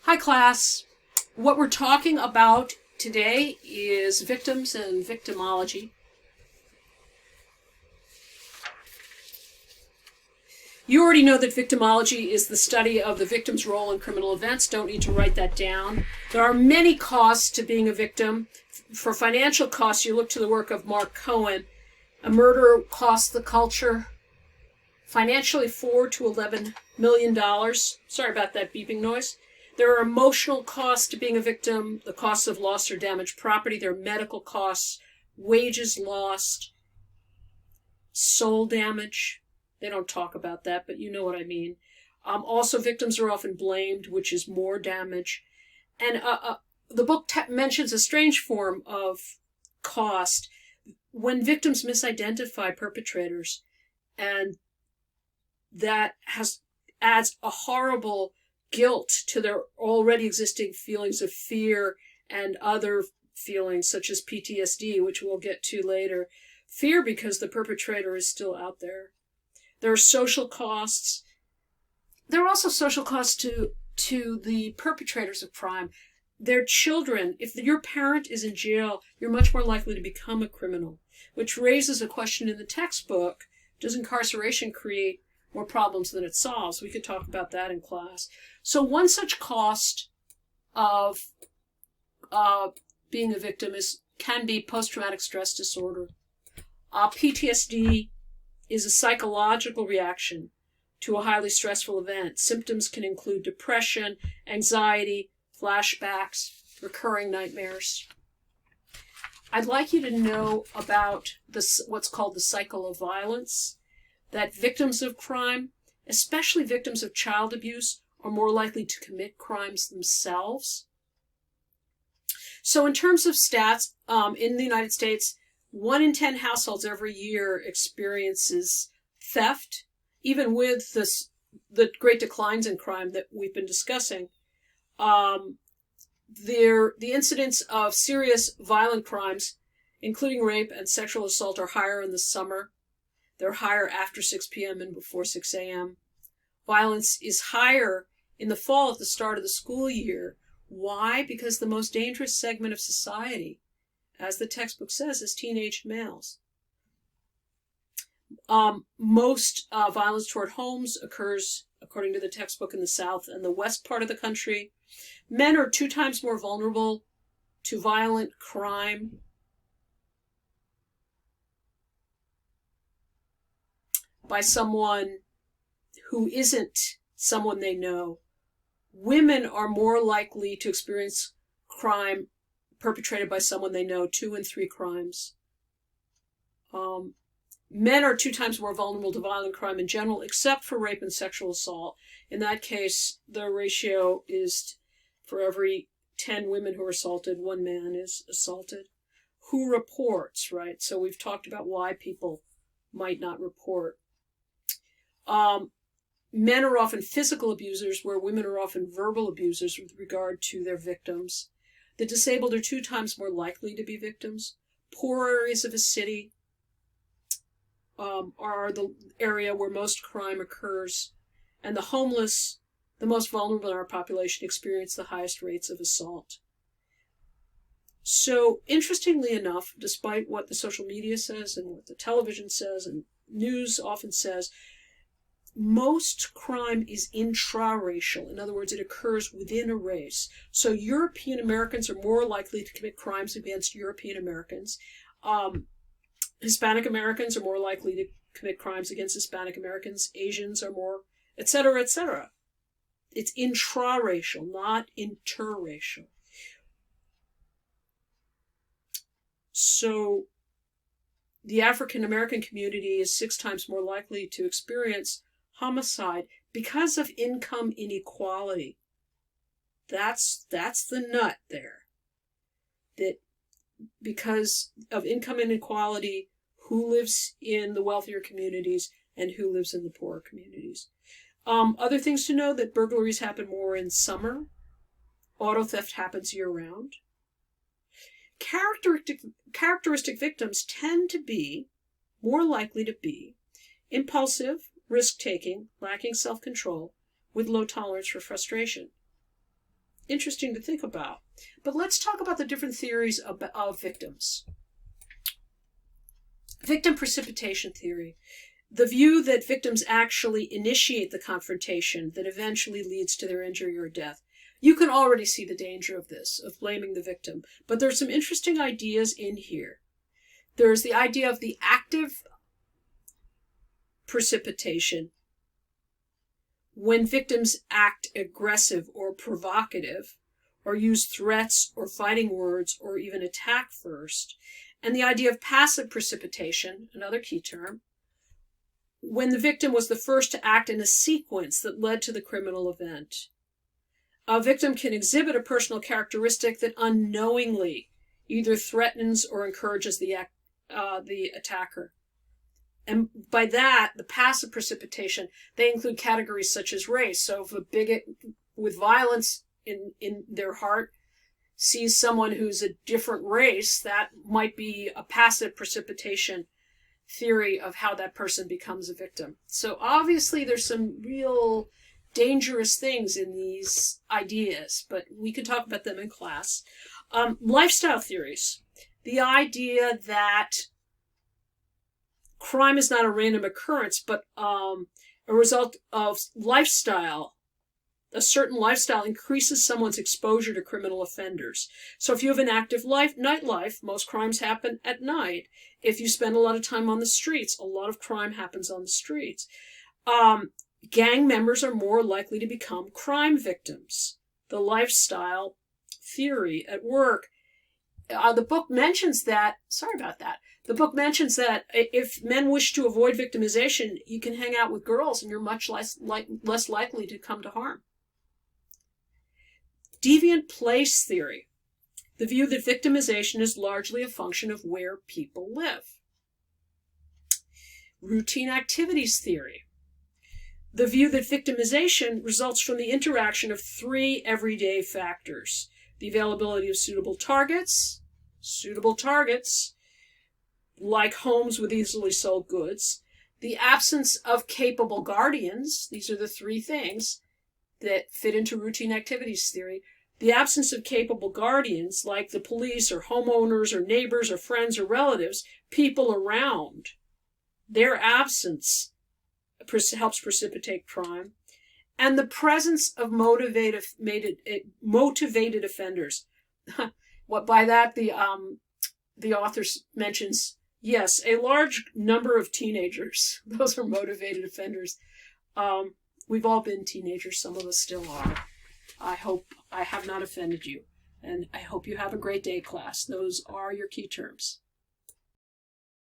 Hi class. What we're talking about today is victims and victimology. You already know that victimology is the study of the victim's role in criminal events. Don't need to write that down. There are many costs to being a victim. For financial costs, you look to the work of Mark Cohen. A murder costs the culture financially $4 to $11 million. Sorry about that beeping noise. There are emotional costs to being a victim, the costs of lost or damaged property. There are medical costs, wages lost, soul damage. They don't talk about that, but you know what I mean. Also, victims are often blamed, which is more damage. And the book mentions a strange form of cost when victims misidentify perpetrators, and that adds a horrible guilt to their already existing feelings of fear and other feelings such as PTSD, which we'll get to later. Fear because the perpetrator is still out there. There are social costs. There are also social costs to the perpetrators of crime. Their children. If your parent is in jail, you're much more likely to become a criminal, which raises a question in the textbook. Does incarceration create more problems than it solves? We could talk about that in class. So one such cost of being a victim can be post-traumatic stress disorder. PTSD is a psychological reaction to a highly stressful event. Symptoms can include depression, anxiety, flashbacks, recurring nightmares. I'd like you to know about what's called the cycle of violence, that victims of crime, especially victims of child abuse, are more likely to commit crimes themselves. So in terms of stats, in the United States, 1 in 10 households every year experiences theft, even with the great declines in crime that we've been discussing. The incidence of serious violent crimes, including rape and sexual assault, are higher in the summer. They're higher after 6 p.m. and before 6 a.m. Violence is higher in the fall at the start of the school year. Why? Because the most dangerous segment of society, as the textbook says, is teenage males. Most violence toward homes occurs, according to the textbook, in the South and the West part of the country. Men are 2 times more vulnerable to violent crime by someone who isn't someone they know. Women are more likely to experience crime perpetrated by someone they know, 2 in 3 crimes. Men are 2 times more vulnerable to violent crime in general, except for rape and sexual assault. In that case, the ratio is for every 10 women who are assaulted, 1 man is assaulted. Who reports, right? So we've talked about why people might not report. Men are often physical abusers, where women are often verbal abusers with regard to their victims. The disabled are 2 times more likely to be victims. Poor areas of a city are the area where most crime occurs. And the homeless, the most vulnerable in our population, experience the highest rates of assault. So, interestingly enough, despite what the social media says and what the television says and news often says, most crime is intra-racial. In other words, it occurs within a race. So European Americans are more likely to commit crimes against European Americans. Hispanic Americans are more likely to commit crimes against Hispanic Americans. Asians are more, etc., etc. It's intra-racial, not interracial. So the African American community is 6 times more likely to experience homicide because of income inequality. That's the nut there. That because of income inequality, who lives in the wealthier communities and who lives in the poorer communities. Other things to know, that burglaries happen more in summer. Auto theft happens year-round. Characteristic victims tend to be more likely to be impulsive, risk-taking, lacking self-control, with low tolerance for frustration. interesting to think about. But let's talk about the different theories of victims. Victim precipitation theory. The view that victims actually initiate the confrontation that eventually leads to their injury or death. You can already see the danger of this, of blaming the victim. But there's some interesting ideas in here. There's the idea of the active precipitation, when victims act aggressive or provocative, or use threats or fighting words, or even attack first. And the idea of passive precipitation, another key term, when the victim was the first to act in a sequence that led to the criminal event. A victim can exhibit a personal characteristic that unknowingly either threatens or encourages the attacker. And by that, the passive precipitation, they include categories such as race. So if a bigot with violence in their heart sees someone who's a different race, that might be a passive precipitation theory of how that person becomes a victim. So obviously there's some real dangerous things in these ideas, but we could talk about them in class. Lifestyle theories. The idea that crime is not a random occurrence, but a result of lifestyle. A certain lifestyle increases someone's exposure to criminal offenders. So if you have an active nightlife, most crimes happen at night. If you spend a lot of time on the streets, a lot of crime happens on the streets. Gang members are more likely to become crime victims. The lifestyle theory at work. The book mentions that, the book mentions that if men wish to avoid victimization, you can hang out with girls and you're much less likely to come to harm. Deviant place theory. The view that victimization is largely a function of where people live. Routine activities theory. The view that victimization results from the interaction of three everyday factors. The availability of suitable targets, like homes with easily sold goods, the absence of capable guardians, these are the three things that fit into routine activities theory, the absence of capable guardians, like the police or homeowners or neighbors or friends or relatives, people around, their absence helps precipitate crime, and the presence of motivated offenders. What by that the author mentions, yes, a large number of teenagers. Those are motivated offenders. We've all been teenagers. Some of us still are. I hope I have not offended you, and I hope you have a great day, class. Those are your key terms.